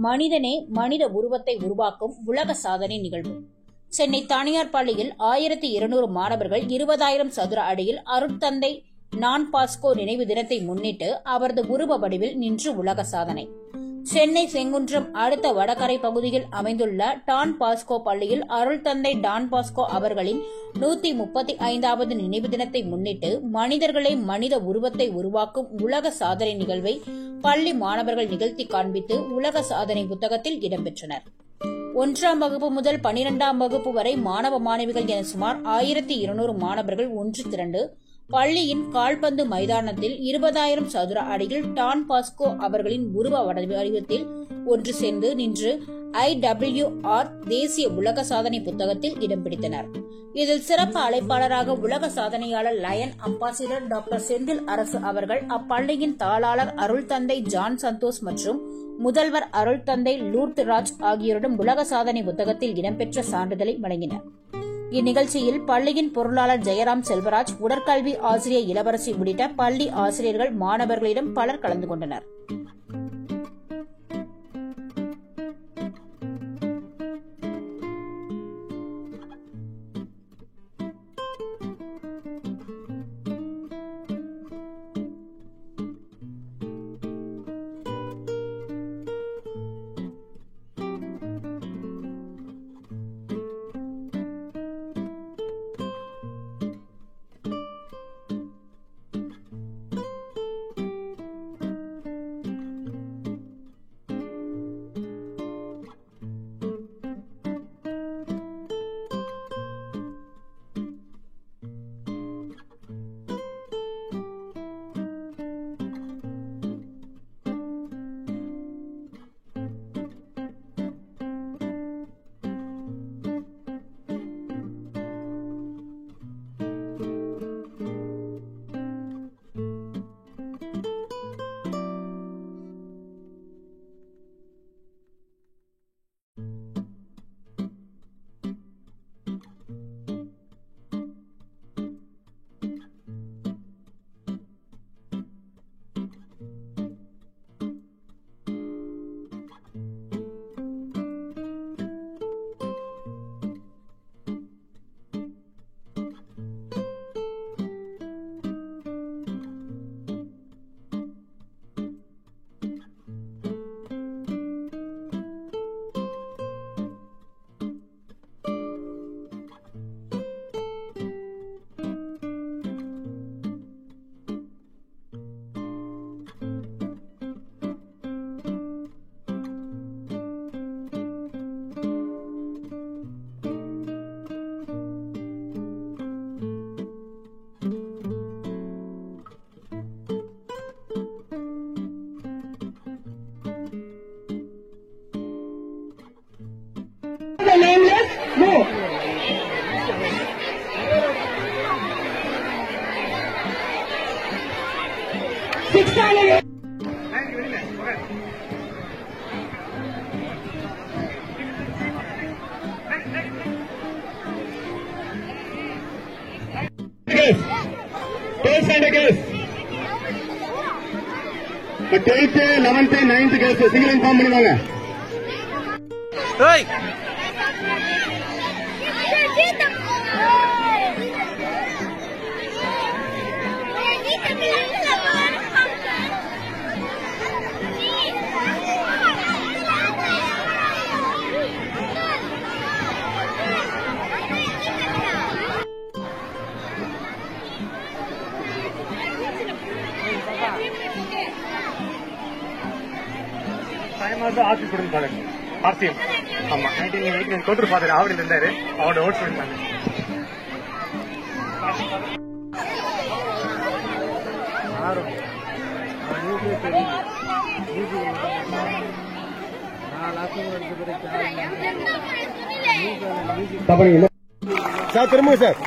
மனிதனே மனித உருவத்தை உருவாக்கும் உலக சாதனை நிகழ்வு. சென்னை தனியார் பள்ளியில் 1200 மாணவர்கள் 20,000 சதுர அடியில் அருட்தந்தை டான் பாஸ்கோ நினைவு தினத்தை முன்னிட்டு அவரது உருவ வடிவில் நின்று உலக சாதனை. சென்னை செங்குன்றம் அடுத்த வடகரை பகுதியில் அமைந்துள்ள டான் பாஸ்கோ பள்ளியில் அருள்தந்தை டான் பாஸ்கோ அவர்களின் 135வது நினைவு தினத்தை முன்னிட்டு மனிதர்களை மனித உருவத்தை உருவாக்கும் உலக சாதனை நிகழ்வை பள்ளி மாணவர்கள் நிகழ்த்தி காண்பித்து உலக சாதனை புத்தகத்தில் இடம்பெற்றனர். 1ஆம் வகுப்பு முதல் 12ஆம் வகுப்பு வரை மாணவ மாணவிகள் என சுமார் 1200 மாணவர்கள் ஒன்று திரண்டு பள்ளியின் கால்பந்து மைதானத்தில் 20,000 சதுர அடியில் டான் பாஸ்கோ அவர்களின் உருவ வடிவத்தில் ஒன்று சேர்ந்து நின்று IWR தேசிய உலக சாதனை புத்தகத்தில் இடம் பிடித்தனர். இதில் சிறப்பு அழைப்பாளராக உலக சாதனையாளர் லயன் அம்பாசிடர் டாக்டர் செந்தில் அரசு அவர்கள் அப்பள்ளியின் தாளாளர் அருள்தந்தை ஜான் சந்தோஷ் மற்றும் முதல்வர் அருள்தந்தை லூர்த் ராஜ் ஆகியோரிடம் உலக சாதனை புத்தகத்தில் இடம்பெற்ற சான்றிதழை வழங்கினர். இந்நிகழ்ச்சியில் பள்ளியின் பொருளாளர் ஜெயராம் செல்வராஜ், உடற்கல்வி ஆசிரியர் இளவரசி உள்ளிட்ட பள்ளி ஆசிரியர்கள், மாணவர்களிடம் பலர் கலந்து கொண்டனர். The nameless? No. 600. Guess. 12th guess. But 12th, 11th, 9th guess. Single inform பண்ணுவாங்க. Hey. ஆட்சி கொடுத்து பாருங்க. ஆர்சிஎம் ஆமா 1989 கொண்டு பாத்துரு அவர் இருந்தாரு. அவரோட ஓட் பண்ணிட்டாங்க. சார் திரும்ப சார்